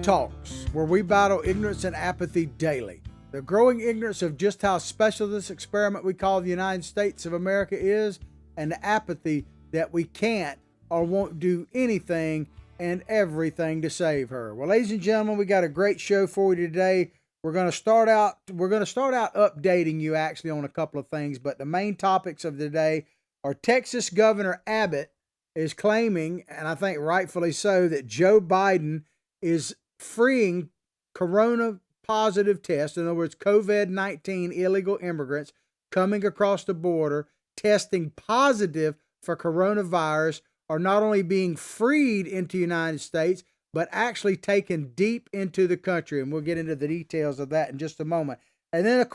Talks, where we battle ignorance and apathy daily. The growing ignorance of just how special this experiment we call the United States of America is, and the apathy that we can't or won't do anything and everything to save her. Well, ladies and gentlemen, we got a great show for you today. We're going to start out updating you actually on a couple of things, but the main topics of the day are Texas Governor Abbott is claiming, and I think rightfully so, that Joe Biden is freeing corona positive tests, in other words, COVID-19 illegal immigrants coming across the border, testing positive for coronavirus, are not only being freed into the United States, but actually taken deep into the country. And we'll get into the details of that in just a moment. And then, of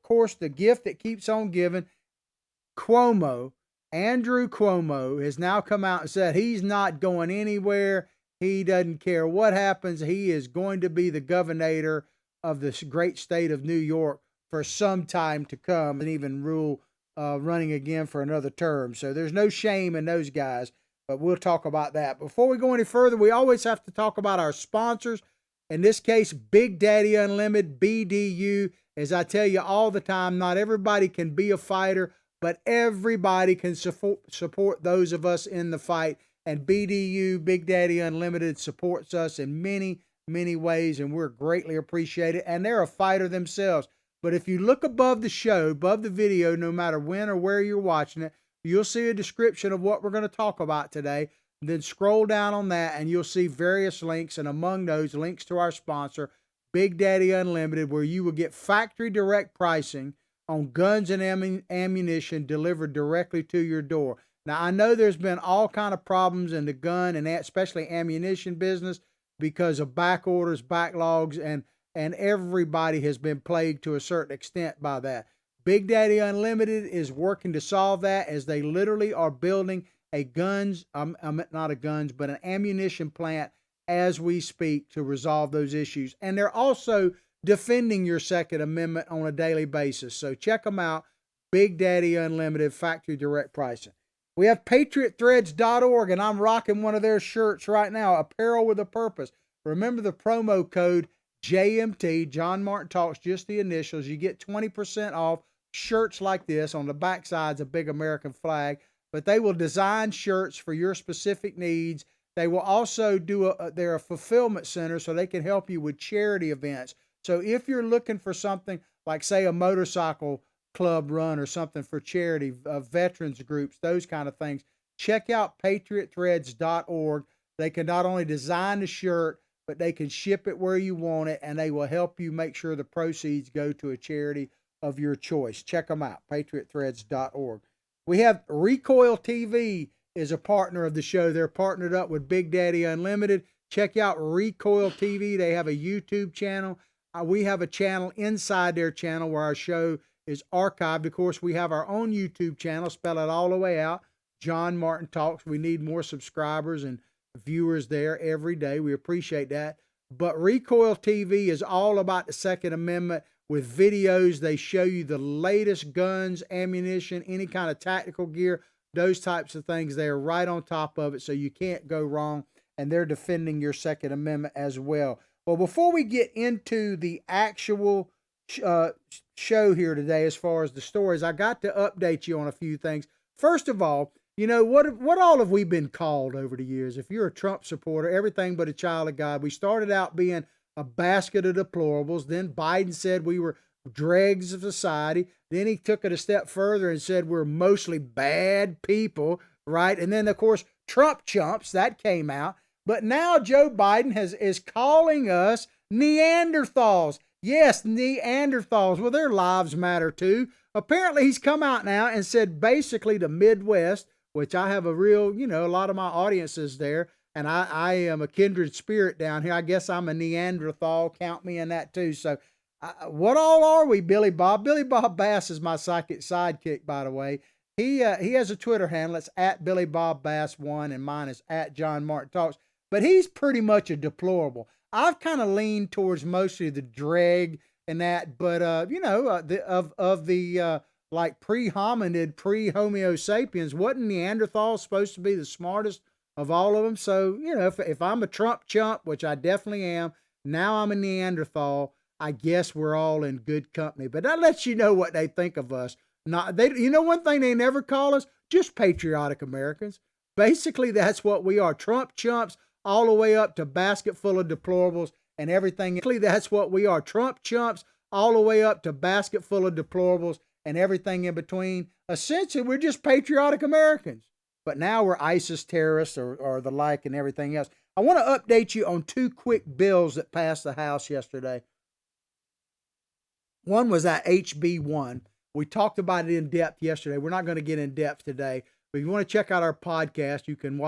course, the gift that keeps on giving, Cuomo, Andrew Cuomo, has now come out and said he's not going anywhere. He doesn't care what happens. He is going to be the governor of this great state of New York for some time to come, and even rule running again for another term. So there's no shame in those guys, but we'll talk about that. Before we go any further, we always have to talk about our sponsors. In this case, Big Daddy Unlimited, BDU. As I tell you all the time, not everybody can be a fighter, but everybody can support those of us in the fight. And BDU, Big Daddy Unlimited, supports us in many, many ways, and we're greatly appreciated. And they're a fighter themselves. But if you look above the show, above the video, no matter when or where you're watching it, you'll see a description of what we're going to talk about today. Then scroll down on that, and you'll see various links, and among those, links to our sponsor, Big Daddy Unlimited, where you will get factory direct pricing on guns and ammunition delivered directly to your door. Now, I know there's been all kind of problems in the gun and especially ammunition business because of back orders, backlogs, and everybody has been plagued to a certain extent by that. Big Daddy Unlimited is working to solve that, as they literally are building a an ammunition plant as we speak to resolve those issues. And they're also defending your Second Amendment on a daily basis. So check them out, Big Daddy Unlimited, factory direct pricing. We have patriotthreads.org, and I'm rocking one of their shirts right now, Apparel with a Purpose. Remember the promo code JMT, John Martin Talks, just the initials. You get 20% off shirts like this. On the backside's a big American flag, but they will design shirts for your specific needs. They will also they're a fulfillment center, so they can help you with charity events. So if you're looking for something like, say, a motorcycle club run or something for charity, veterans groups, those kind of things, check out patriotthreads.org. They can not only design the shirt, but they can ship it where you want it, and they will help you make sure the proceeds go to a charity of your choice. Check them out, patriotthreads.org. We have Recoil TV is a partner of the show. They're partnered up with Big Daddy Unlimited. Check out Recoil TV. They have a YouTube channel. We have a channel inside their channel where our show is archived. Of course, we have our own YouTube channel. Spell it all the way out, John Martin Talks. We need more subscribers and viewers there every day. We appreciate that. But Recoil TV is all about the Second Amendment with videos. They show you the latest guns, ammunition, any kind of tactical gear, those types of things. They are right on top of it, so you can't go wrong. And they're defending your Second Amendment as well. Well, before we get into the actual show here today, as far as the stories, I got to update you on a few things. First of all, you know, what all have we been called over the years? If you're a Trump supporter, everything but a child of God. We started out being a basket of deplorables. Then Biden said we were dregs of society. Then he took it a step further and said we're mostly bad people, right? And then, of course, Trump chumps, that came out. But now Joe Biden is calling us Neanderthals. Yes, Neanderthals. Well, their lives matter too. Apparently, he's come out now and said basically the Midwest, which I have a real, a lot of my audience is there, and I am a kindred spirit down here. I guess I'm a Neanderthal. Count me in that too. So what all are we, Billy Bob? Billy Bob Bass is my psychic sidekick, by the way. He has a Twitter handle. It's at Billy Bob Bass 1, and mine is at John Martin Talks. But he's pretty much a deplorable. I've kind of leaned towards mostly the dreg and that, but like pre-hominid, pre-Homo sapiens, wasn't Neanderthal supposed to be the smartest of all of them. So, if I'm a Trump chump, which I definitely am, now I'm a Neanderthal, I guess we're all in good company. But that lets you know what they think of us. Not they, one thing they never call us, just patriotic Americans. Basically, that's what we are. Trump chumps all the way up to basket full of deplorables and everything. That's what we are. Trump chumps all the way up to basket full of deplorables and everything in between. Essentially, we're just patriotic Americans. But now we're ISIS terrorists or the like and everything else. I want to update you on two quick bills that passed the House yesterday. One was that HB1. We talked about it in depth yesterday. We're not going to get in depth today. But if you want to check out our podcast, you can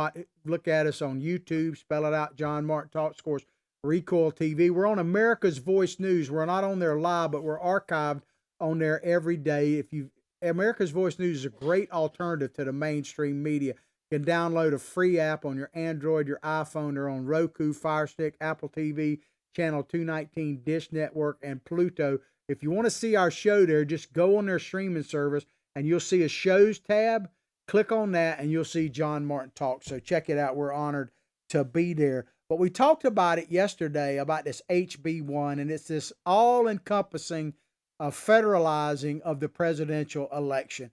look at us on YouTube, spell it out, John Martin Talks, of course, Recoil TV. We're on America's Voice News. We're not on there live, but we're archived on there every day. America's Voice News is a great alternative to the mainstream media. You can download a free app on your Android, your iPhone. They're on Roku, Fire Stick, Apple TV, Channel 219, Dish Network, and Pluto. If you want to see our show there, just go on their streaming service and you'll see a shows tab. Click on that and you'll see John Martin Talk. So check it out. We're honored to be there. But we talked about it yesterday about this HB1, and it's this all-encompassing federalizing of the presidential election.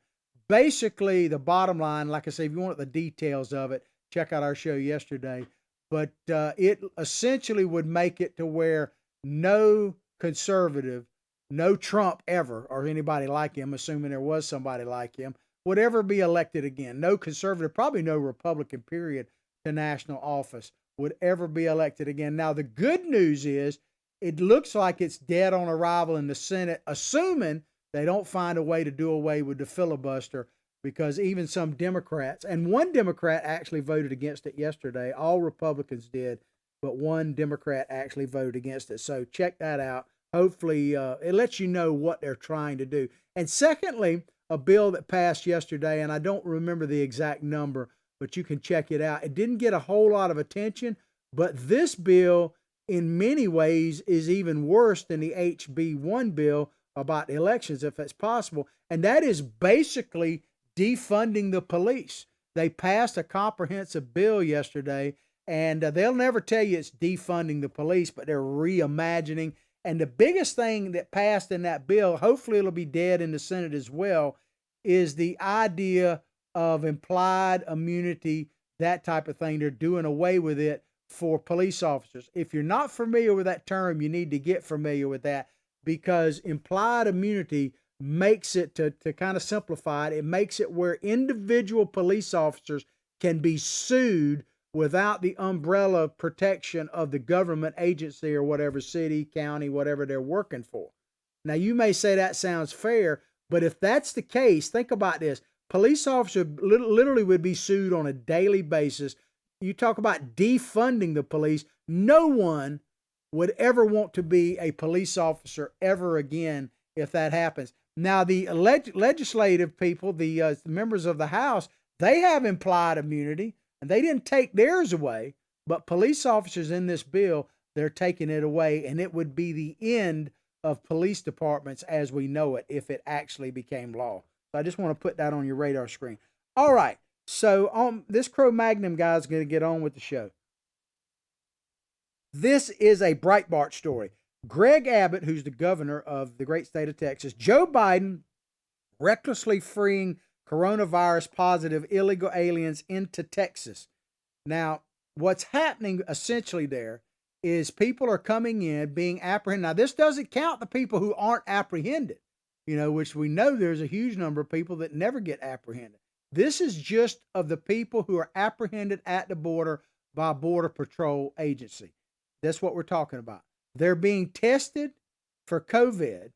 Basically, the bottom line, like I say, if you want the details of it, check out our show yesterday. But it essentially would make it to where no conservative, no Trump ever, or anybody like him, assuming there was somebody like him, would ever be elected again. No conservative, probably no Republican, period, to national office would ever be elected again. Now, the good news is it looks like it's dead on arrival in the Senate, assuming they don't find a way to do away with the filibuster, because even some Democrats, and one Democrat actually voted against it yesterday. All Republicans did, but one Democrat actually voted against it. So check that out. Hopefully, it lets you know what they're trying to do. And secondly, a bill that passed yesterday, and I don't remember the exact number, but you can check it out. It didn't get a whole lot of attention, but this bill in many ways is even worse than the HB1 bill about elections, if it's possible. And that is basically defunding the police. They passed a comprehensive bill yesterday, and they'll never tell you it's defunding the police, but they're reimagining. And the biggest thing that passed in that bill, hopefully it'll be dead in the Senate as well, is the idea of implied immunity, that type of thing. They're doing away with it for police officers. If you're not familiar with that term, you need to get familiar with that, because implied immunity makes it, to kind of simplify it, it makes it where individual police officers can be sued without the umbrella protection of the government agency or whatever, city, county, whatever they're working for. Now, you may say that sounds fair, but if that's the case, think about this. Police officers literally would be sued on a daily basis. You talk about defunding the police. No one would ever want to be a police officer ever again if that happens. Now, the legislative people, the members of the House, they have implied immunity, and they didn't take theirs away. But police officers in this bill, they're taking it away, and it would be the end of police departments as we know it if it actually became law. So I just want to put that on your radar screen. All right. So this Cro-Magnon guy is going to get on with the show. This is a Breitbart story. Greg Abbott, who's the governor of the great state of Texas, Joe Biden recklessly freeing coronavirus positive illegal aliens into Texas. Now, what's happening essentially there is people are coming in, being apprehended. Now, this doesn't count the people who aren't apprehended, which we know there's a huge number of people that never get apprehended. This is just of the people who are apprehended at the border by Border Patrol agency. That's what we're talking about. They're being tested for COVID,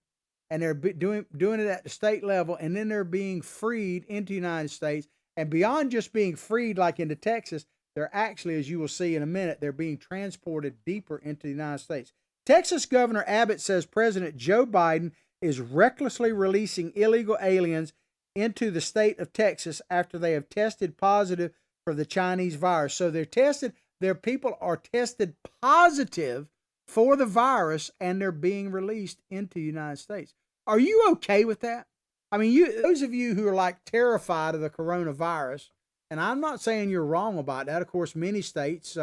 and they're doing it at the state level, and then they're being freed into the United States. And beyond just being freed like into Texas, they're actually, as you will see in a minute, they're being transported deeper into the United States. Texas Governor Abbott says President Joe Biden is recklessly releasing illegal aliens into the state of Texas after they have tested positive for the Chinese virus. So their people are tested positive for the virus, and they're being released into the United States. Are you okay with that? I mean, those of you who are like terrified of the coronavirus, And I'm not saying you're wrong about that. Of course, many states,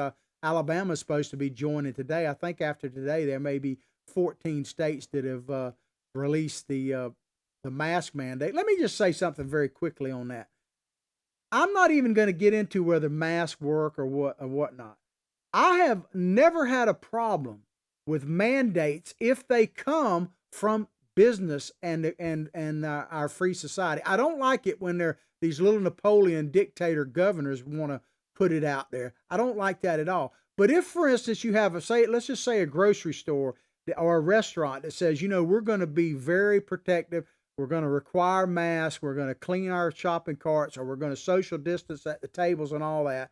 Alabama is supposed to be joining today. I think after today, there may be 14 states that have released the mask mandate. Let me just say something very quickly on that. I'm not even going to get into whether masks work or whatnot. I have never had a problem with mandates if they come from business and our free society. I don't like it when they're these little Napoleon dictator governors want to put it out there. I don't like that at all. But if, for instance, you have let's just say a grocery store or a restaurant that says, we're going to be very protective. We're going to require masks. We're going to clean our shopping carts, or we're going to social distance at the tables and all that.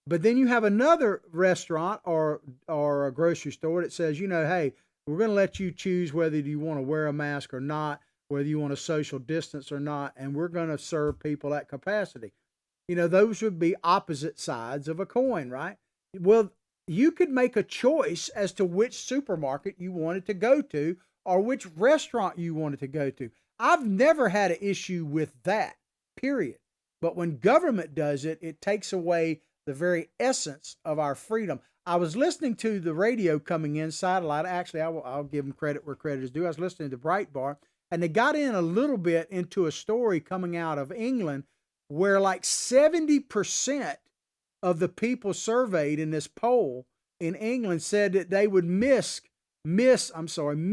But then you have another restaurant or a grocery store that says, hey, we're going to let you choose whether you want to wear a mask or not, whether you want to social distance or not, and we're going to serve people at capacity. Those would be opposite sides of a coin, right? Well, you could make a choice as to which supermarket you wanted to go to or which restaurant you wanted to go to. I've never had an issue with that, period. But when government does it, it takes away the very essence of our freedom. I was listening to the radio coming in satellite. Actually, I'll give them credit where credit is due. I was listening to Breitbart, and they got in a little bit into a story coming out of England where like 70% of the people surveyed in this poll in England said that they would miss mandatory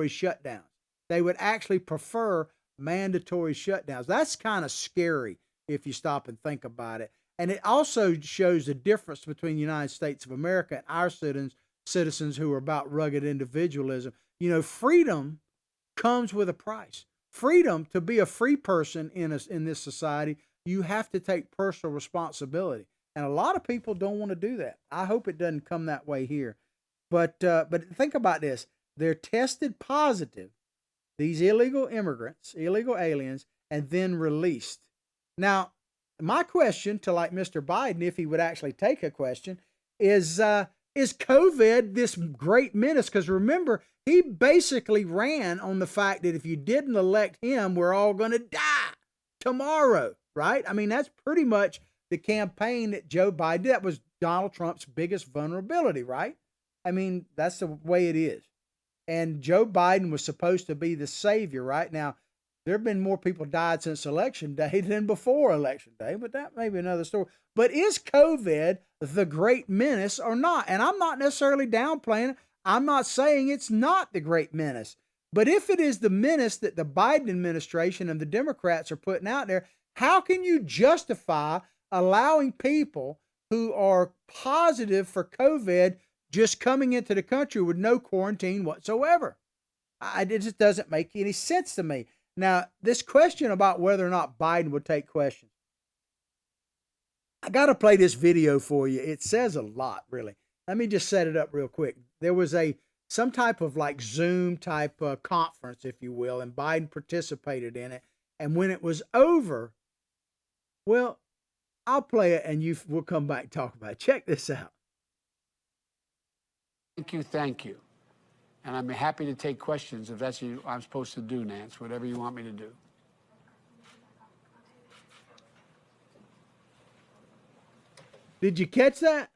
shutdowns. They would actually prefer mandatory shutdowns. That's kind of scary if you stop and think about it. And it also shows the difference between the United States of America and our citizens who are about rugged individualism. Freedom comes with a price. Freedom, to be a free person in this society, you have to take personal responsibility. And a lot of people don't want to do that. I hope it doesn't come that way here. But think about this. They're tested positive, these illegal immigrants, illegal aliens, and then released. Now, my question to like Mr. Biden, if he would actually take a question, is COVID this great menace? Because remember, he basically ran on the fact that if you didn't elect him, we're all going to die tomorrow, right? I mean, that's pretty much the campaign that Joe Biden did. That was Donald Trump's biggest vulnerability, right? I mean, that's the way it is. And Joe Biden was supposed to be the savior, right? Now, there have been more people died since Election Day than before Election Day, but that may be another story. But is COVID the great menace or not? And I'm not necessarily downplaying it. I'm not saying it's not the great menace. But if it is the menace that the Biden administration and the Democrats are putting out there, how can you justify allowing people who are positive for COVID just coming into the country with no quarantine whatsoever? It just doesn't make any sense to me. Now, this question about whether or not Biden would take questions, I got to play this video for you. It says a lot, really. Let me just set it up real quick. There was some type of like Zoom type conference, if you will, and Biden participated in it. And when it was over, well, I'll play it and we'll come back and talk about it. Check this out. Thank you. And I'm happy to take questions if that's what I'm supposed to do, Nance, whatever you want me to do. Did you catch that?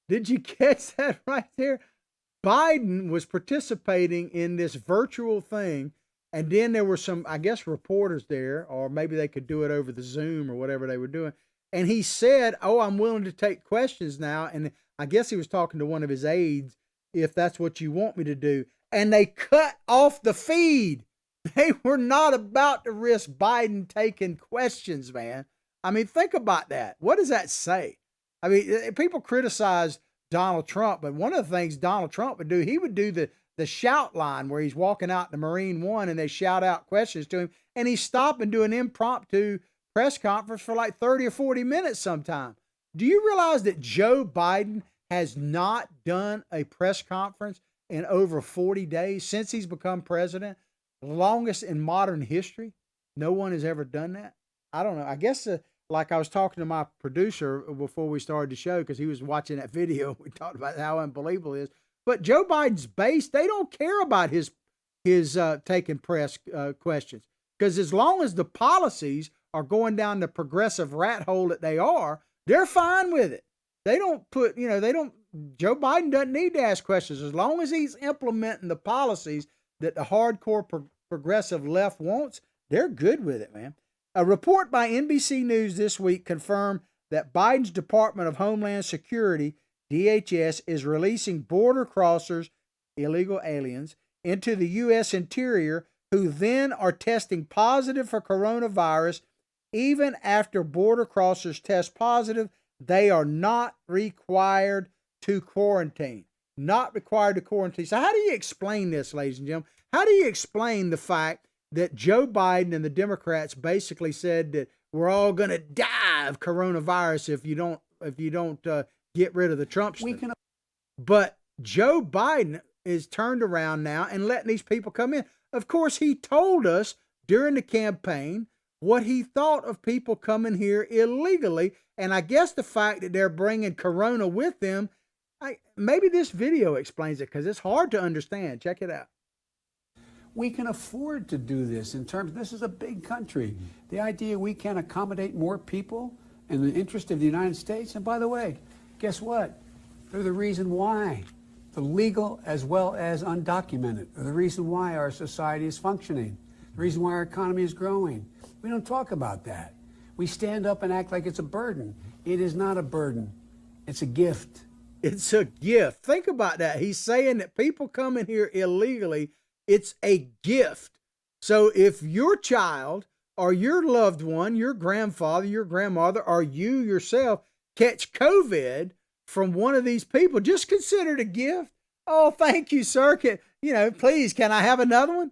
Did you catch that right there? Biden was participating in this virtual thing, and then there were some, I guess, reporters there, or maybe they could do it over the Zoom or whatever they were doing. And he said, I'm willing to take questions now. And I guess he was talking to one of his aides, if that's what you want me to do. And they cut off the feed. They were not about to risk Biden taking questions, man. I mean, think about that. What does that say? I mean, people criticize Donald Trump, but one of the things Donald Trump would do, he would do the shout line where he's walking out the Marine One and they shout out questions to him, and he stop and do an impromptu press conference for like 30 or 40 minutes sometime. Do you realize that Joe Biden has not done a press conference in over 40 days since he's become president? The longest in modern history. No one has ever done that. I don't know. I guess like I was talking to my producer before we started the show, because he was watching that video. We talked about how unbelievable it is. But Joe Biden's base, they don't care about his taking press questions, because as long as the policies are going down the progressive rat hole that they are, they're fine with it. They don't put, Joe Biden doesn't need to ask questions. As long as he's implementing the policies that the hardcore progressive left wants, they're good with it, man. A report by NBC News this week confirmed that Biden's Department of Homeland Security, DHS, is releasing border crossers, illegal aliens, into the U.S. interior who then are testing positive for coronavirus. Even after border crossers test positive, they are not required to quarantine. Not required to quarantine. So how do you explain this, ladies and gentlemen? How do you explain the fact that Joe Biden and the Democrats basically said that we're all going to die of coronavirus if you don't get rid of the Trumpsters? But Joe Biden is turned around now and letting these people come in. Of course, he told us during the campaign what he thought of people coming here illegally. And I guess the fact that they're bringing corona with them, maybe this video explains it because it's hard to understand. Check it out. We can afford to do this this is a big country. The idea we can accommodate more people in the interest of the United States. And by the way, guess what? They're the reason why. The legal as well as undocumented are the reason why our society is functioning. The reason why our economy is growing. We don't talk about that. We stand up and act like it's a burden. It is not a burden. It's a gift. It's a gift. Think about that. He's saying that people coming here illegally, it's a gift. So if your child or your loved one, your grandfather, your grandmother, or you yourself catch COVID from one of these people, just consider it a gift. Oh, thank you, sir. Please, can I have another one?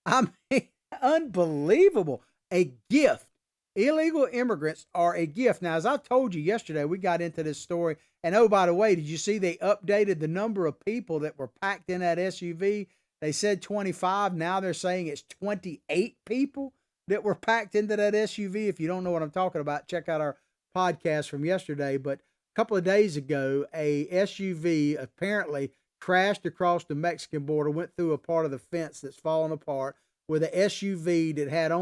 I mean, unbelievable. A gift. Illegal immigrants are a gift. Now, as I told you yesterday, we got into this story. And oh, by the way, did you see they updated the number of people that were packed in that SUV? They said 25. Now they're saying it's 28 people that were packed into that SUV. If you don't know what I'm talking about, check out our podcast from yesterday. But a couple of days ago, a SUV apparently crashed across the Mexican border, went through a part of the fence that's fallen apart with an SUV that had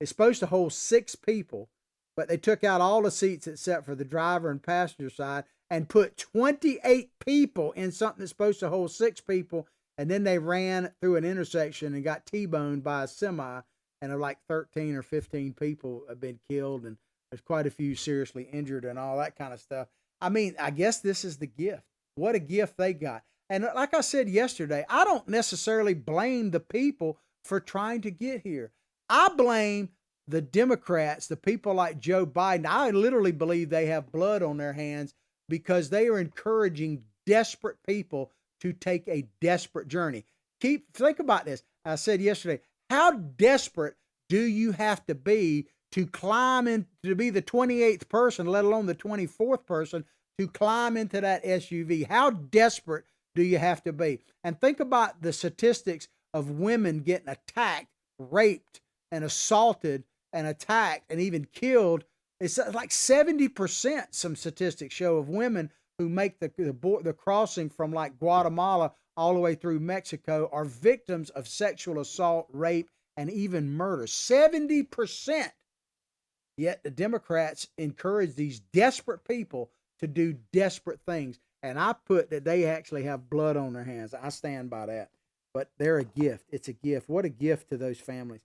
it's supposed to hold 6 people, but they took out all the seats except for the driver and passenger side and put 28 people in something that's supposed to hold 6 people. And then they ran through an intersection and got T-boned by a semi, and like 13 or 15 people have been killed, and there's quite a few seriously injured and all that kind of stuff. I mean, I guess this is the gift. What a gift they got. And like I said yesterday, I don't necessarily blame the people for trying to get here. I blame the Democrats, the people like Joe Biden. I literally believe they have blood on their hands because they are encouraging desperate people to take a desperate journey. Think about this. I said yesterday, how desperate do you have to be to climb in, to be the 28th person, let alone the 24th person, to climb into that SUV? How desperate do you have to be? And think about the statistics of women getting attacked, raped, and assaulted and attacked and even killed. It's like 70%, some statistics show, of women who make the crossing from like Guatemala all the way through Mexico are victims of sexual assault, rape, and even murder. 70%. Yet the Democrats encourage these desperate people to do desperate things. And I put that they actually have blood on their hands. I stand by that. But they're a gift. It's a gift. What a gift to those families.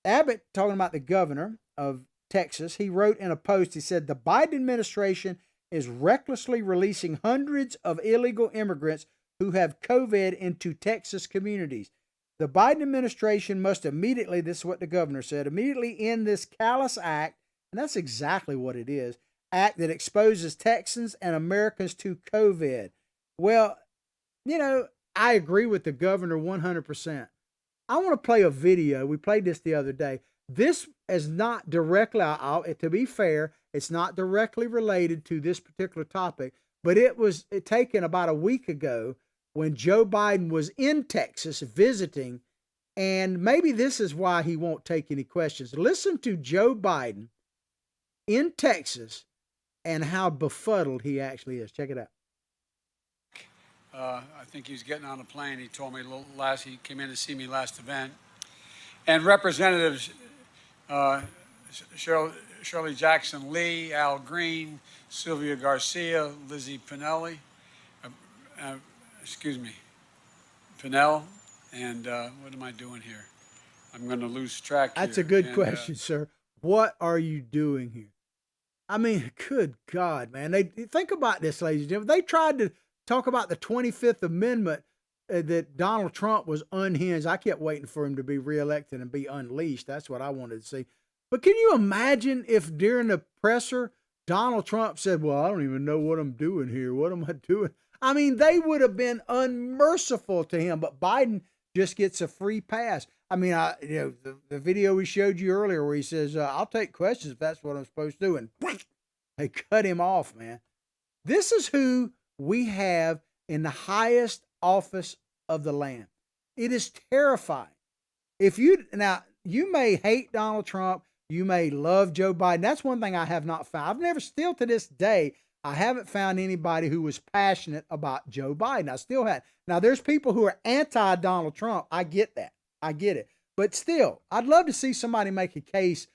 Abbott, talking about the governor of Texas, he wrote in a post, he said, the Biden administration is recklessly releasing hundreds of illegal immigrants who have COVID into Texas communities. The Biden administration must immediately, this is what the governor said, immediately end this callous act, and that's exactly what it is, act that exposes Texans and Americans to COVID. Well, I agree with the governor 100%. I want to play a video. We played this the other day. This is not directly, to be fair, it's not directly related to this particular topic, but it was taken about a week ago when Joe Biden was in Texas visiting, and maybe this is why he won't take any questions. Listen to Joe Biden in Texas and how befuddled he actually is. Check it out. I think he was getting on a plane. He told me he came in to see me last event. And representatives Shirley Jackson Lee, Al Green, Sylvia Garcia, Lizzie Pinelli, uh, uh, excuse me, Pinell, and what am I doing here? I'm going to lose track here. That's a good And question, sir. What are you doing here? I mean, good God, man. They think about this, ladies and gentlemen. They tried to talk about the 25th Amendment that Donald Trump was unhinged. I kept waiting for him to be reelected and be unleashed. That's what I wanted to see. But can you imagine if during the presser, Donald Trump said, well, I don't even know what I'm doing here. What am I doing? I mean, they would have been unmerciful to him, but Biden just gets a free pass. I mean, the video we showed you earlier where he says, I'll take questions if that's what I'm supposed to do. And they cut him off, man. This is who we have in the highest office of the land. It is terrifying. You may hate Donald Trump. You may love Joe Biden. That's one thing I have not found. Still to this day, I haven't found anybody who was passionate about Joe Biden. I still have. Now, there's people who are anti-Donald Trump. I get that. I get it. But still, I'd love to see somebody make a case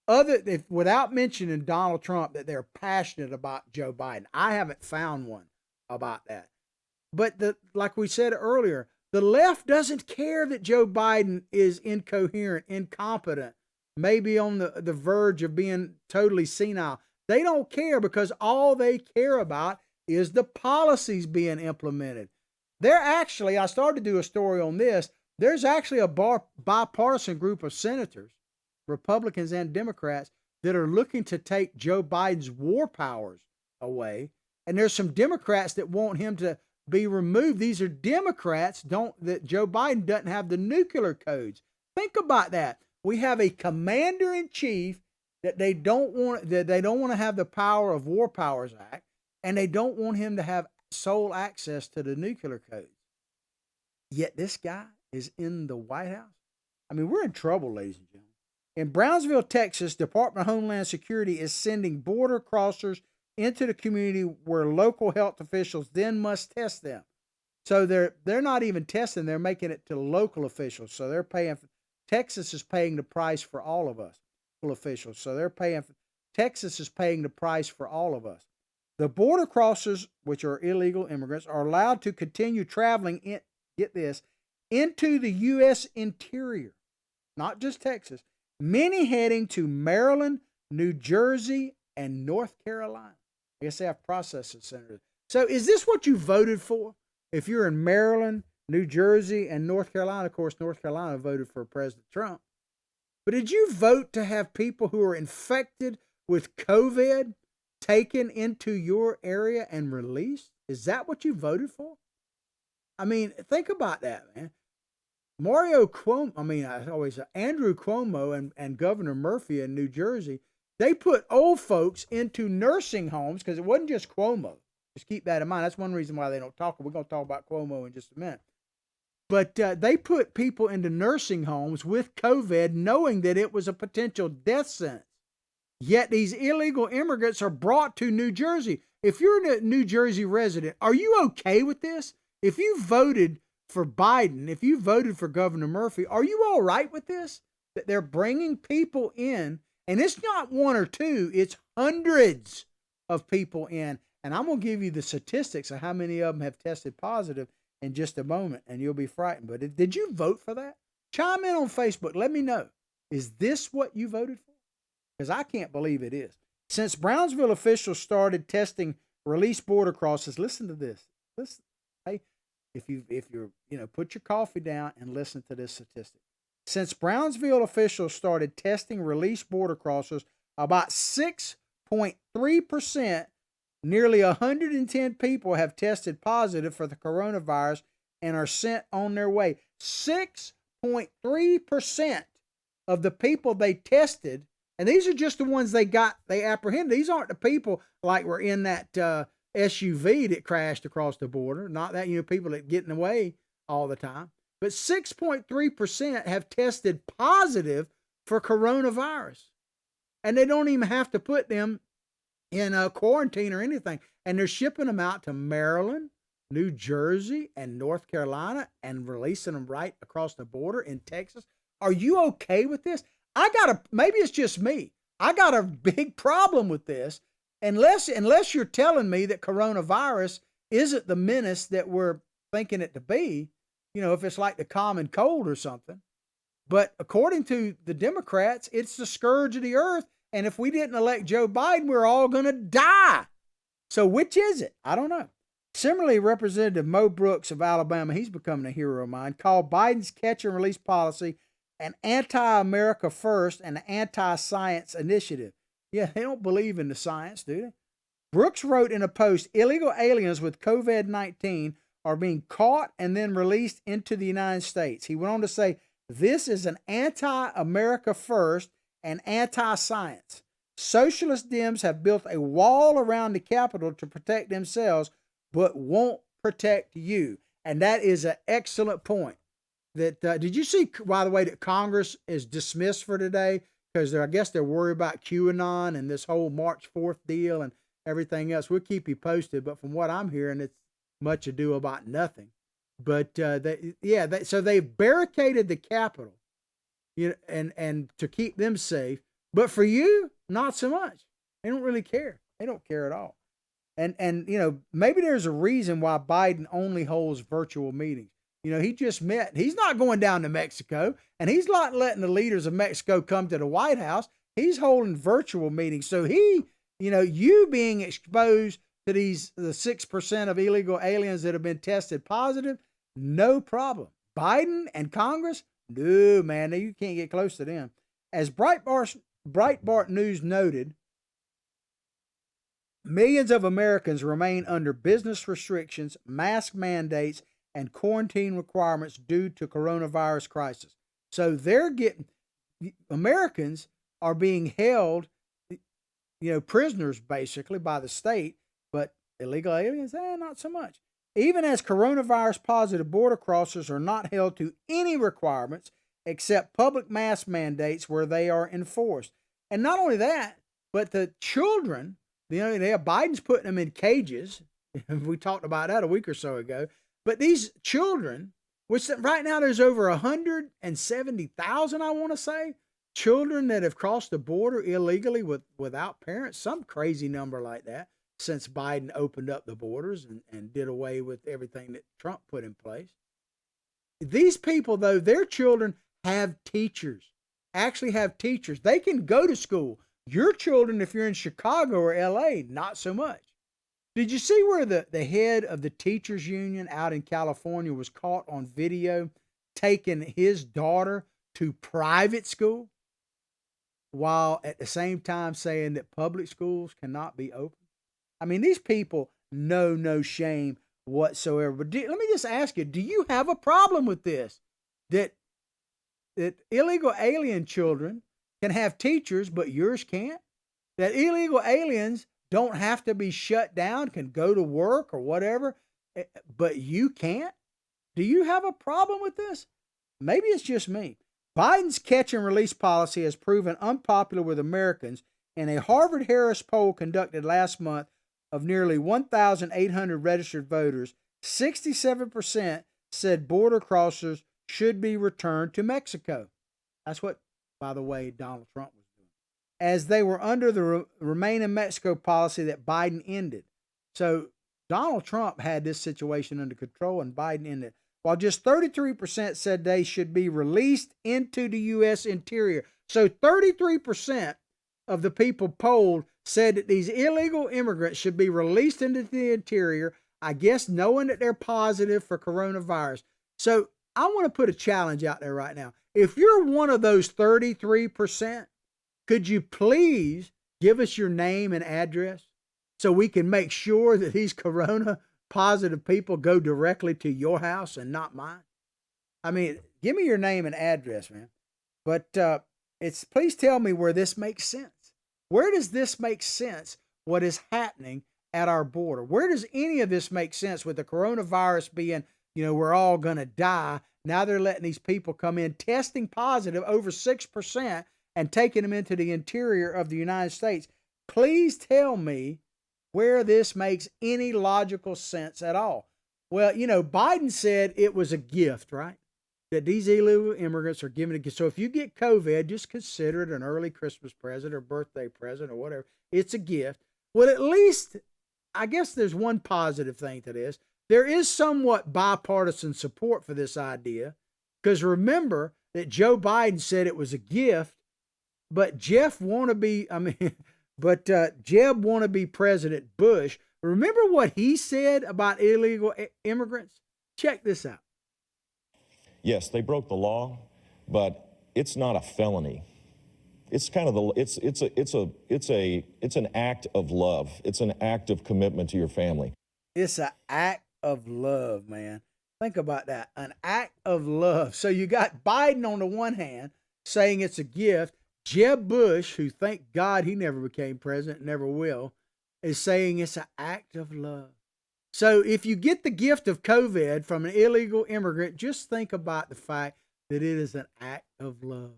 without mentioning Donald Trump that they're passionate about Joe Biden. I haven't found one about that. But like we said earlier, the left doesn't care that Joe Biden is incoherent, incompetent, maybe on the verge of being totally senile. They don't care because all they care about is the policies being implemented. I started to do a story on this. There's actually a bipartisan group of senators, Republicans and Democrats, that are looking to take Joe Biden's war powers away. And there's some Democrats that want him to be removed. These are Democrats that Joe Biden doesn't have the nuclear codes. Think about that. We have a commander in chief that they don't want to have the power of War Powers Act, and they don't want him to have sole access to the nuclear codes. Yet this guy is in the White House. I mean, we're in trouble, ladies and gentlemen. In Brownsville, Texas, Department of Homeland Security is sending border crossers into the community where local health officials then must test them. So they're not even testing, they're making it to local officials. So they're paying Texas is paying the price for all of us, local officials. So Texas is paying the price for all of us. The border crossers, which are illegal immigrants, are allowed to continue traveling into the U.S. interior, not just Texas, many heading to Maryland, New Jersey, and North Carolina. I guess they have processing centers. So is this what you voted for? If you're in Maryland, New Jersey, and North Carolina, of course, North Carolina voted for President Trump. But did you vote to have people who are infected with COVID taken into your area and released? Is that what you voted for? I mean, think about that, man. Andrew Cuomo and Governor Murphy in New Jersey, they put old folks into nursing homes because it wasn't just Cuomo. Just keep that in mind. That's one reason why they don't talk. We're going to talk about Cuomo in just a minute. But they put people into nursing homes with COVID knowing that it was a potential death sentence. Yet these illegal immigrants are brought to New Jersey. If you're a New Jersey resident, are you okay with this? If you voted for Biden, if you voted for Governor Murphy, are you all right with this? That they're bringing people in, and it's not one or two, it's hundreds of people in. And I'm going to give you the statistics of how many of them have tested positive in just a moment, and you'll be frightened. But did you vote for that? Chime in on Facebook. Let me know. Is this what you voted for? Because I can't believe it is. Since Brownsville officials started testing released border crossers, listen to this. Listen, hey, if you're put your coffee down and listen to this statistic. Since Brownsville officials started testing released border crossers, about 6.3%, nearly 110 people have tested positive for the coronavirus and are sent on their way. 6.3% of the people they tested, and these are just the ones they apprehended. These aren't the people like were in that SUV that crashed across the border. Not that, people that getting away all the time. But 6.3% have tested positive for coronavirus. And they don't even have to put them in a quarantine or anything. And they're shipping them out to Maryland, New Jersey, and North Carolina and releasing them right across the border in Texas. Are you okay with this? Maybe it's just me. I got a big problem with this unless you're telling me that coronavirus isn't the menace that we're thinking it to be, if it's like the common cold or something. But according to the Democrats, it's the scourge of the earth. And if we didn't elect Joe Biden, we're all going to die. So which is it? I don't know. Similarly, Representative Mo Brooks of Alabama, he's becoming a hero of mine, called Biden's catch and release policy an anti-America first and an anti-science initiative. Yeah, they don't believe in the science, do they? Brooks wrote in a post, illegal aliens with COVID-19 are being caught and then released into the United States. He went on to say, this is an anti-America first and anti-science. Socialist Dems have built a wall around the Capitol to protect themselves, but won't protect you. And that is an excellent point. That did you see, by the way, that Congress is dismissed for today because I guess they're worried about QAnon and this whole March 4th deal and everything else. We'll keep you posted, but from what I'm hearing, it's much ado about nothing. But so they've barricaded the Capitol, and to keep them safe. But for you, not so much. They don't really care. They don't care at all. And maybe there's a reason why Biden only holds virtual meetings. He just met. He's not going down to Mexico, and he's not letting the leaders of Mexico come to the White House. He's holding virtual meetings. So you being exposed to the 6% of illegal aliens that have been tested positive, no problem. Biden and Congress, no, man, you can't get close to them. As Breitbart News noted, millions of Americans remain under business restrictions, mask mandates, and quarantine requirements due to coronavirus crisis. So Americans are being held, prisoners basically by the state, but illegal aliens, not so much. Even as coronavirus positive border crossers are not held to any requirements except public mask mandates where they are enforced. And not only that, but the children, Biden's putting them in cages. We talked about that a week or so ago. But these children, which right now there's over 170,000, I want to say, children that have crossed the border illegally without parents, some crazy number like that, since Biden opened up the borders and did away with everything that Trump put in place. These people, though, their children have teachers, actually have teachers. They can go to school. Your children, if you're in Chicago or LA, not so much. Did you see where the head of the teachers union out in California was caught on video taking his daughter to private school while at the same time saying that public schools cannot be open? I mean, these people know no shame whatsoever. But let me just ask you, do you have a problem with this? That illegal alien children can have teachers, but yours can't? That illegal aliens don't have to be shut down, can go to work or whatever, but you can't? Do you have a problem with this? Maybe it's just me. Biden's catch and release policy has proven unpopular with Americans. In a Harvard-Harris poll conducted last month of nearly 1,800 registered voters, 67% said border crossers should be returned to Mexico. That's what, by the way, Donald Trump was doing, as they were under the Remain in Mexico policy that Biden ended. So Donald Trump had this situation under control and Biden ended it. While just 33% said they should be released into the U.S. interior. So 33% of the people polled said that these illegal immigrants should be released into the interior, I guess knowing that they're positive for coronavirus. So I want to put a challenge out there right now. If you're one of those 33%, could you please give us your name and address so we can make sure that these corona positive people go directly to your house and not mine? I mean, give me your name and address, man. But please tell me where this makes sense. Where does this make sense, what is happening at our border? Where does any of this make sense with the coronavirus being, we're all going to die? Now they're letting these people come in testing positive over 6% and taking them into the interior of the United States. Please tell me where this makes any logical sense at all. Well, Biden said it was a gift, right? that these illegal immigrants are giving it. So if you get COVID, just consider it an early Christmas present or birthday present or whatever. It's a gift. Well, at least, I guess there's one positive thing to this. There is somewhat bipartisan support for this idea, because remember that Joe Biden said it was a gift, but Jeb wannabe President Bush, remember what he said about illegal immigrants? Check this out. Yes, they broke the law, but it's not a felony. It's kind of it's an act of love. It's an act of commitment to your family. It's an act of love, man. Think about that. An act of love. So you got Biden on the one hand saying it's a gift. Jeb Bush, who thank God he never became president, never will, is saying it's an act of love. So if you get the gift of COVID from an illegal immigrant, just think about the fact that it is an act of love.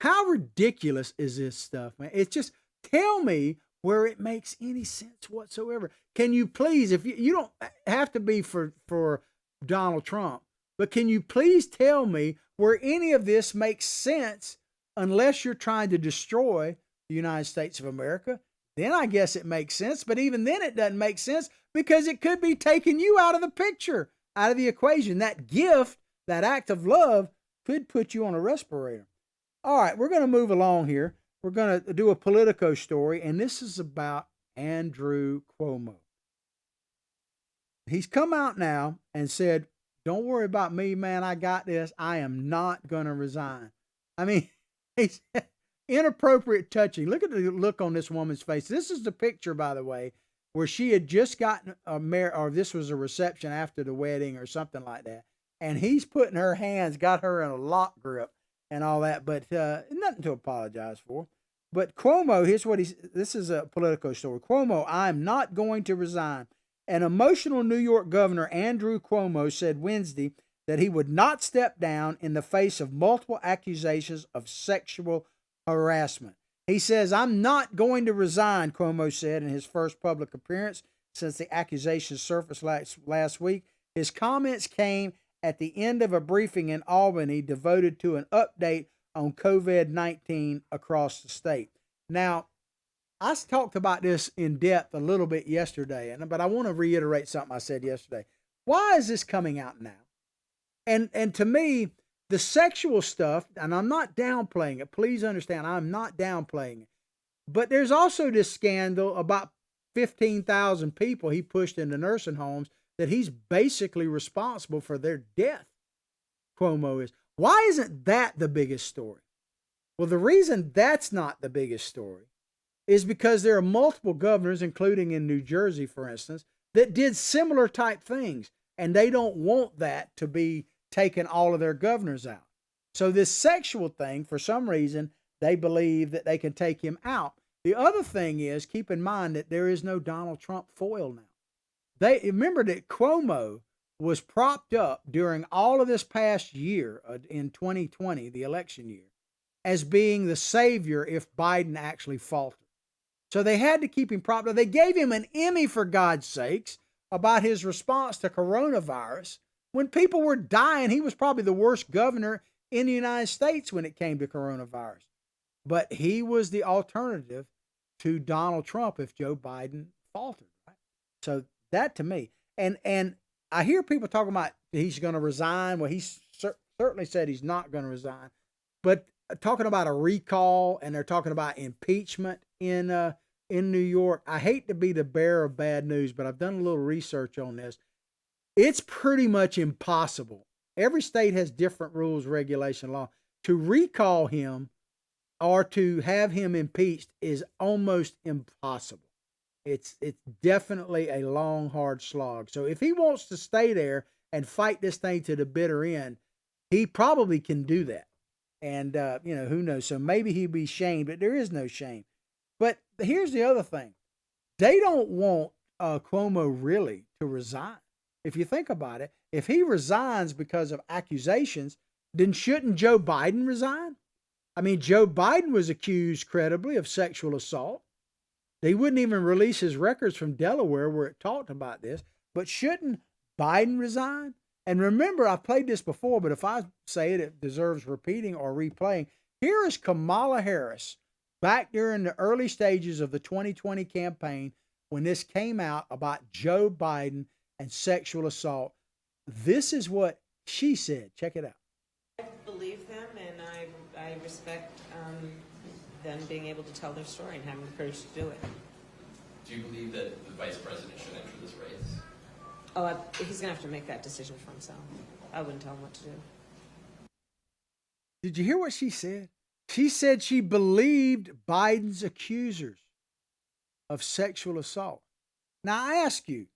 How ridiculous is this stuff, man? It's just, tell me where it makes any sense whatsoever. Can you please, if you don't have to be for Donald Trump, but can you please tell me where any of this makes sense, unless you're trying to destroy the United States of America? Then I guess it makes sense. But even then it doesn't make sense, because it could be taking you out of the picture, out of the equation. That gift, that act of love, could put you on a respirator. All right, we're going to move along here. We're going to do a Politico story, and this is about Andrew Cuomo. He's come out now and said, don't worry about me, man. I got this. I am not going to resign. I mean, he's inappropriate touching. Look at the look on this woman's face. This is the picture, by the way, where she had just gotten or this was a reception after the wedding or something like that. And he's putting her hands, got her in a lock grip and all that, but nothing to apologize for. But Cuomo, here's what this is a Politico story. Cuomo, I'm not going to resign. An emotional New York governor, Andrew Cuomo, said Wednesday that he would not step down in the face of multiple accusations of sexual harassment. He says, I'm not going to resign, Cuomo said in his first public appearance since the accusations surfaced last week. His comments came at the end of a briefing in Albany devoted to an update on COVID-19 across the state. Now, I talked about this in depth a little bit yesterday, but I want to reiterate something I said yesterday. Why is this coming out now? And to me, the sexual stuff, and I'm not downplaying it. Please understand, I'm not downplaying it. But there's also this scandal about 15,000 people he pushed into nursing homes that he's basically responsible for their death. Cuomo is. Why isn't that the biggest story? Well, the reason that's not the biggest story is because there are multiple governors, including in New Jersey, for instance, that did similar type things, and they don't want that to be taking all of their governors out. So this sexual thing, for some reason, they believe that they can take him out. The other thing is, keep in mind that there is no Donald Trump foil now. They remember that Cuomo was propped up during all of this past year in 2020, the election year, as being the savior if Biden actually faltered. So they had to keep him propped up. They gave him an Emmy, for God's sakes, about his response to coronavirus. When people were dying, he was probably the worst governor in the United States when it came to coronavirus. But he was the alternative to Donald Trump if Joe Biden faltered. Right? So that to me, and I hear people talking about he's going to resign. Well, he certainly said he's not going to resign. But talking about a recall, and they're talking about impeachment in New York. I hate to be the bearer of bad news, but I've done a little research on this. It's pretty much impossible. Every state has different rules, regulation, law. To recall him or to have him impeached is almost impossible. It's definitely a long, hard slog. So if he wants to stay there and fight this thing to the bitter end, he probably can do that. And, who knows? So maybe he'd be shamed, but there is no shame. But here's the other thing. They don't want Cuomo really to resign. If you think about it, if he resigns because of accusations, then shouldn't Joe Biden resign? I mean, Joe Biden was accused credibly of sexual assault. They wouldn't even release his records from Delaware where it talked about this. But shouldn't Biden resign? And remember, I played this before, but if I say it, it deserves repeating or replaying. Here is Kamala Harris back during the early stages of the 2020 campaign when this came out about Joe Biden and sexual assault. This is what she said. Check it out. I believe them, and I respect them being able to tell their story and having the courage to do it. Do you believe that the vice president should enter this race? Oh, he's going to have to make that decision for himself. I wouldn't tell him what to do. Did you hear what she said? She said she believed Biden's accusers of sexual assault. Now, I ask you,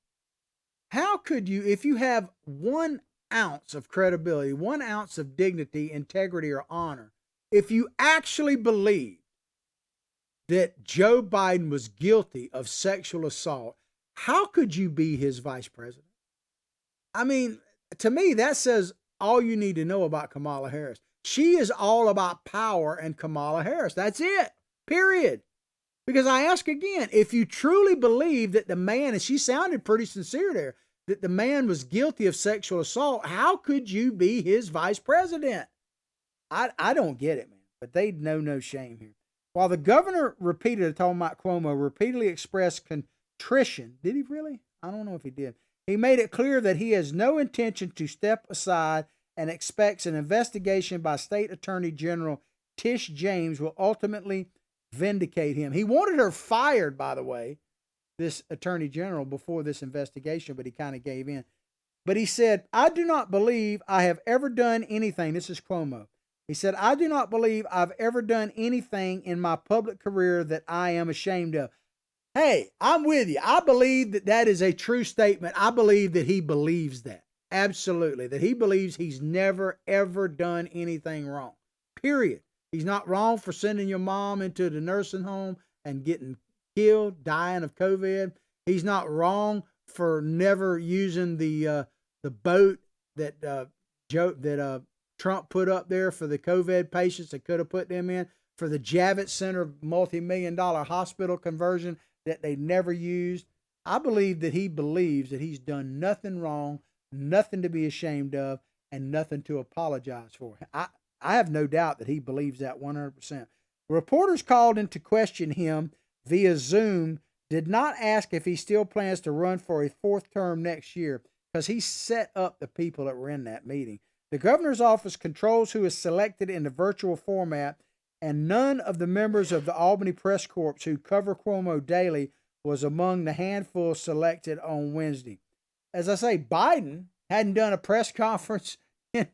how could you, if you have 1 ounce of credibility, 1 ounce of dignity, integrity, or honor, if you actually believe that Joe Biden was guilty of sexual assault, how could you be his vice president? I mean, to me, that says all you need to know about Kamala Harris. She is all about power and Kamala Harris. That's it, period. Because I ask again, if you truly believe that the man, and she sounded pretty sincere there, that the man was guilty of sexual assault, how could you be his vice president? I don't get it, man. But they know no shame here. While the governor talking about Cuomo, repeatedly expressed contrition. Did he really? I don't know if he did. He made it clear that he has no intention to step aside and expects an investigation by State Attorney General Tish James will ultimately vindicate him. He wanted her fired, by the way, this Attorney General, before this investigation, but he kind of gave in. But he said, I do not believe I have ever done anything. This is Cuomo. He said, I do not believe I've ever done anything in my public career that I am ashamed of. Hey, I'm with you. I believe that that is a true statement. I believe that he believes that. Absolutely. That he believes he's never, ever done anything wrong. Period. He's not wrong for sending your mom into the nursing home and getting killed, dying of COVID. He's not wrong for never using the boat that Trump put up there for the COVID patients that could have put them in, for the Javits Center multi-million-dollar hospital conversion that they never used. I believe that he believes that he's done nothing wrong, nothing to be ashamed of, and nothing to apologize for. I have no doubt that he believes that 100%. Reporters called in to question him via Zoom did not ask if he still plans to run for a 4th term next year, because he set up the people that were in that meeting. The governor's office controls who is selected in the virtual format, and none of the members of the Albany Press Corps who cover Cuomo daily was among the handful selected on Wednesday. As I say, Biden hadn't done a press conference in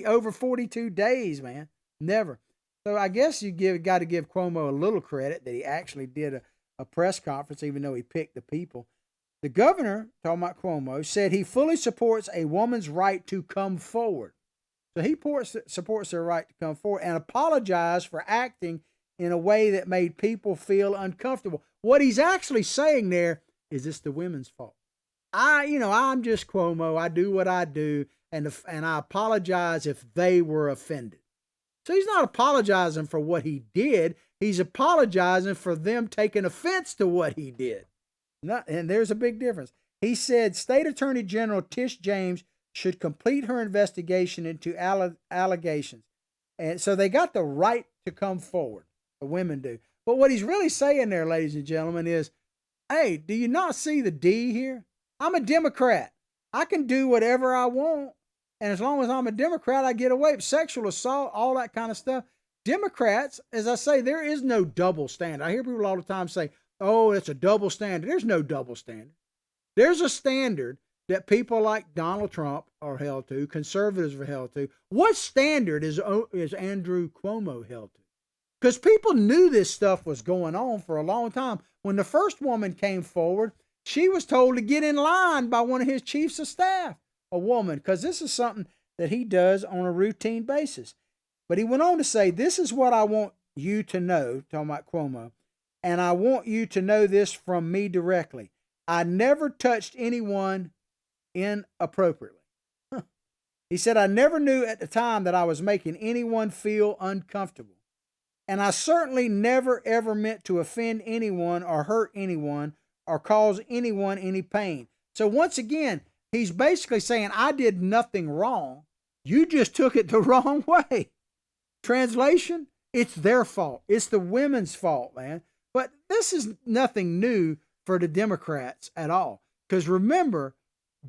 over 42 days, man. Never. So I guess you got to give Cuomo a little credit that he actually did a press conference, even though he picked the people. The governor, talking about Cuomo, said he fully supports a woman's right to come forward. So he supports their right to come forward and apologize for acting in a way that made people feel uncomfortable. What he's actually saying there is it's the women's fault. I'm just Cuomo. I do what I do, and I apologize if they were offended. So he's not apologizing for what he did. He's apologizing for them taking offense to what he did. And there's a big difference. He said State Attorney General Tish James should complete her investigation into allegations. And so they got the right to come forward. The women do. But what he's really saying there, ladies and gentlemen, is, hey, do you not see the D here? I'm a Democrat. I can do whatever I want. And as long as I'm a Democrat, I get away with sexual assault, all that kind of stuff. Democrats, as I say, there is no double standard. I hear people all the time say, oh, it's a double standard. There's no double standard. There's a standard that people like Donald Trump are held to, conservatives are held to. What standard is Andrew Cuomo held to? Because people knew this stuff was going on for a long time. When the first woman came forward, she was told to get in line by one of his chiefs of staff, a woman, because this is something that he does on a routine basis. But he went on to say, this is what I want you to know, talking about Cuomo, and I want you to know this from me directly. I never touched anyone inappropriately. He said, I never knew at the time that I was making anyone feel uncomfortable. And I certainly never ever meant to offend anyone or hurt anyone or cause anyone any pain. So once again, he's basically saying, I did nothing wrong. You just took it the wrong way. Translation, it's their fault. It's the women's fault, man. But this is nothing new for the Democrats at all. Because remember,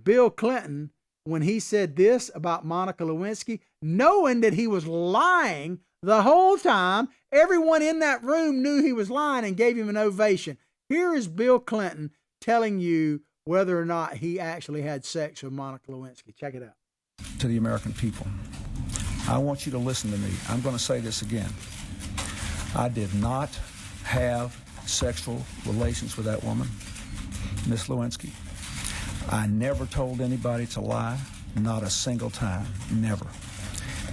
Bill Clinton, when he said this about Monica Lewinsky, knowing that he was lying the whole time, everyone in that room knew he was lying and gave him an ovation. Here is Bill Clinton telling you whether or not he actually had sex with Monica Lewinsky. Check it out. To the American people, I want you to listen to me. I'm going to say this again. I did not have sexual relations with that woman, Miss Lewinsky. I never told anybody to lie, not a single time, never.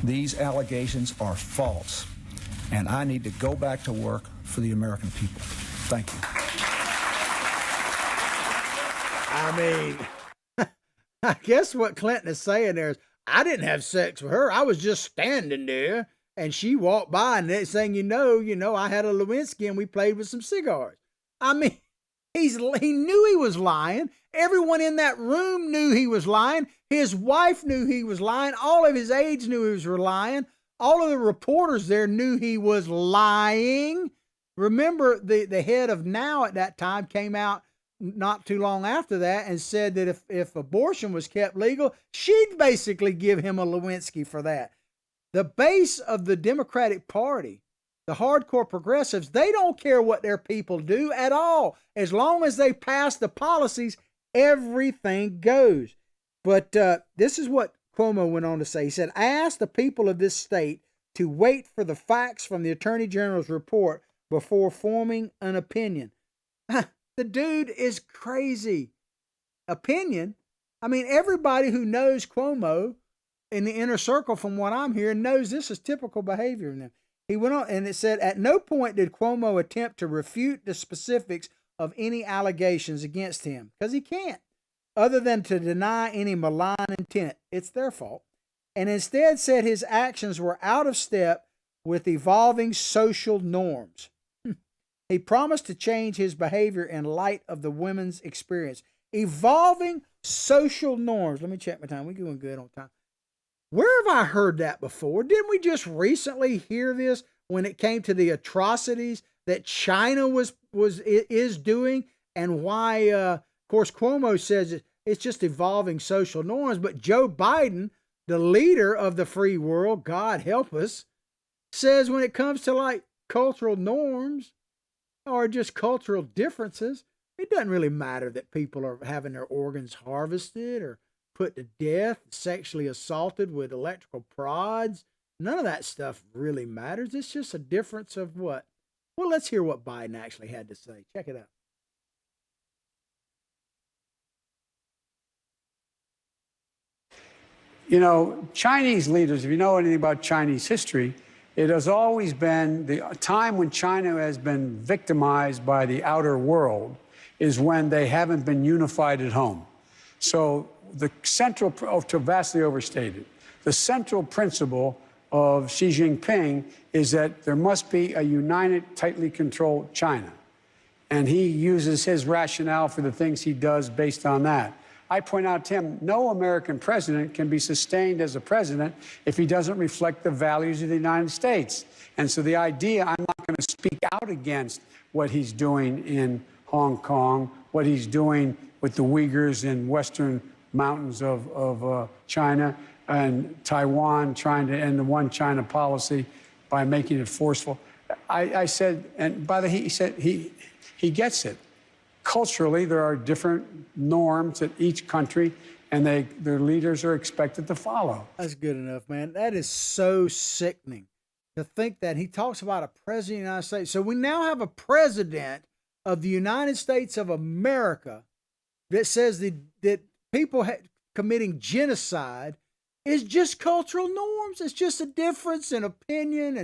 These allegations are false, and I need to go back to work for the American people. Thank you. I mean, I guess what Clinton is saying there is, I didn't have sex with her. I was just standing there, and she walked by, and next thing you know, I had a Lewinsky, and we played with some cigars. I mean, he knew he was lying. Everyone in that room knew he was lying. His wife knew he was lying. All of his aides knew he was lying. All of the reporters there knew he was lying. Remember, the head of Now at that time came out not too long after that and said that if abortion was kept legal, she'd basically give him a Lewinsky for that. The base of the Democratic Party, the hardcore progressives, they don't care what their people do at all. As long as they pass the policies, everything goes. But this is what Cuomo went on to say. He said, I asked the people of this state to wait for the facts from the Attorney General's report before forming an opinion. The dude is crazy. Opinion? I mean, everybody who knows Cuomo in the inner circle, from what I'm hearing, knows this is typical behavior in them. He went on and it said, at no point did Cuomo attempt to refute the specifics of any allegations against him, because he can't, other than to deny any malign intent. It's their fault. And instead said his actions were out of step with evolving social norms. He promised to change his behavior in light of the women's experience. Evolving social norms. Let me check my time. We're doing good on time. Where have I heard that before? Didn't we just recently hear this when it came to the atrocities that China is doing, and why, of course, Cuomo says it's just evolving social norms, but Joe Biden, the leader of the free world, God help us, says when it comes to like cultural norms or just cultural differences, it doesn't really matter that people are having their organs harvested or put to death, sexually assaulted with electrical prods. None of that stuff really matters. It's just a difference of what? Well, let's hear what Biden actually had to say. Check it out. You know, Chinese leaders, if you know anything about Chinese history, it has always been the time when China has been victimized by the outer world is when they haven't been unified at home. So the central, vastly overstated, the central principle of Xi Jinping is that there must be a united, tightly controlled China. And he uses his rationale for the things he does based on that. I point out to him, no American president can be sustained as a president if he doesn't reflect the values of the United States. And so the idea, I'm not going to speak out against what he's doing in Hong Kong, what he's doing with the Uyghurs in western mountains of China, and Taiwan trying to end the one China policy by making it forceful. I said, and by the way, he said he gets it. Culturally, there are different norms at each country, and their leaders are expected to follow. That's good enough, man. That is so sickening to think that he talks about a president of the United States. So we now have a president of the United States of America that says that people committing genocide is just cultural norms. It's just a difference in opinion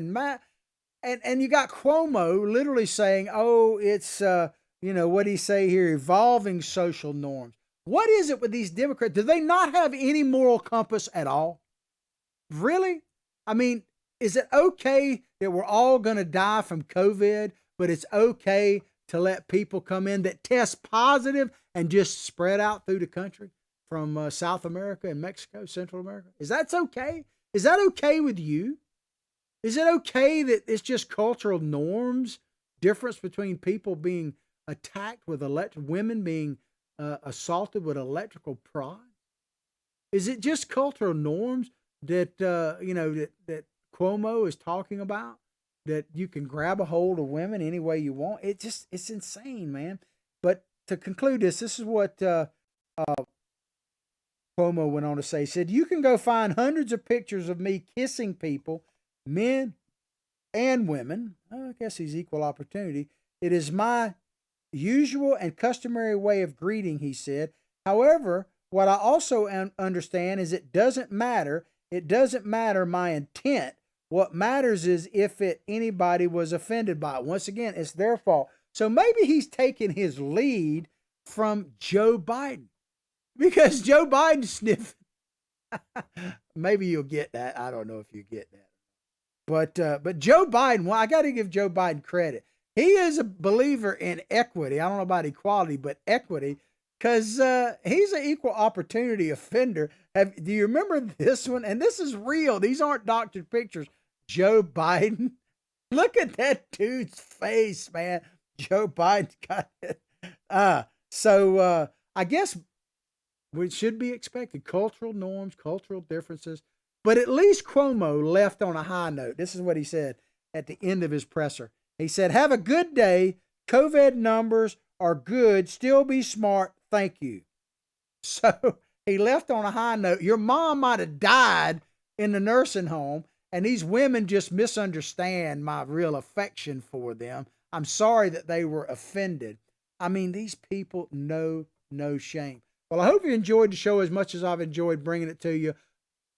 and you got Cuomo literally saying, "Oh, it's what do you say here? Evolving social norms." What is it with these Democrats? Do they not have any moral compass at all? Really? I mean, is it okay that we're all going to die from COVID, but it's okay to let people come in that test positive and just spread out through the country? from South America and Mexico, Central America? Is that okay? Is that okay with you? Is it okay that it's just cultural norms, difference between people being attacked with women being assaulted with electrical prod? Is it just cultural norms that that Cuomo is talking about, that you can grab a hold of women any way you want? It's insane, man. But to conclude this is what Cuomo went on to say. He said, "You can go find hundreds of pictures of me kissing people, men and women." I guess he's equal opportunity. "It is my usual and customary way of greeting," he said. "However, what I also understand is it doesn't matter. It doesn't matter my intent. What matters is if anybody was offended by it. Once again, it's their fault." So maybe he's taking his lead from Joe Biden, because Joe Biden sniffing. Maybe you'll get that. I don't know if you get that. But Joe Biden, well, I got to give Joe Biden credit. He is a believer in equity. I don't know about equality, but equity, because he's an equal opportunity offender. Do you remember this one? And this is real. These aren't doctored pictures. Joe Biden. Look at that dude's face, man. Joe Biden's got it. So I guess it should be expected. Cultural norms, cultural differences. But at least Cuomo left on a high note. This is what he said at the end of his presser. He said, "Have a good day. COVID numbers are good. Still be smart. Thank you." So he left on a high note. Your mom might have died in the nursing home, and these women just misunderstand my real affection for them. I'm sorry that they were offended. I mean, these people know no shame. Well, I hope you enjoyed the show as much as I've enjoyed bringing it to you.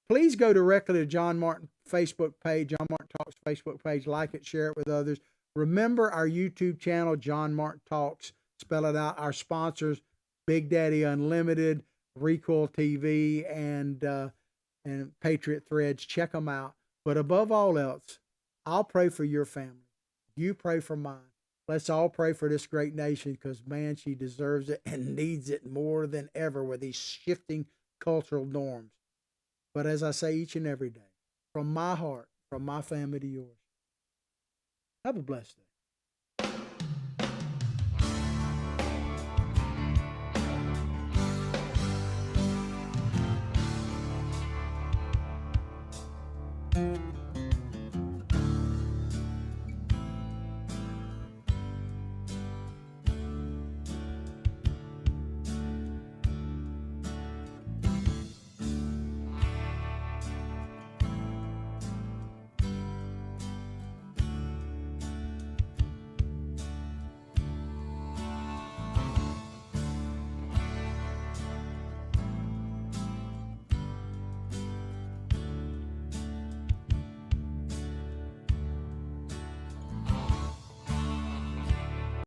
Please go directly to John Martin Facebook page, John Martin Talks Facebook page. Like it, share it with others. Remember our YouTube channel, John Martin Talks. Spell it out. Our sponsors, Big Daddy Unlimited, Recoil TV, and Patriot Threads. Check them out. But above all else, I'll pray for your family. You pray for mine. Let's all pray for this great nation, because, man, she deserves it and needs it more than ever with these shifting cultural norms. But as I say each and every day, from my heart, from my family to yours, have a blessed day.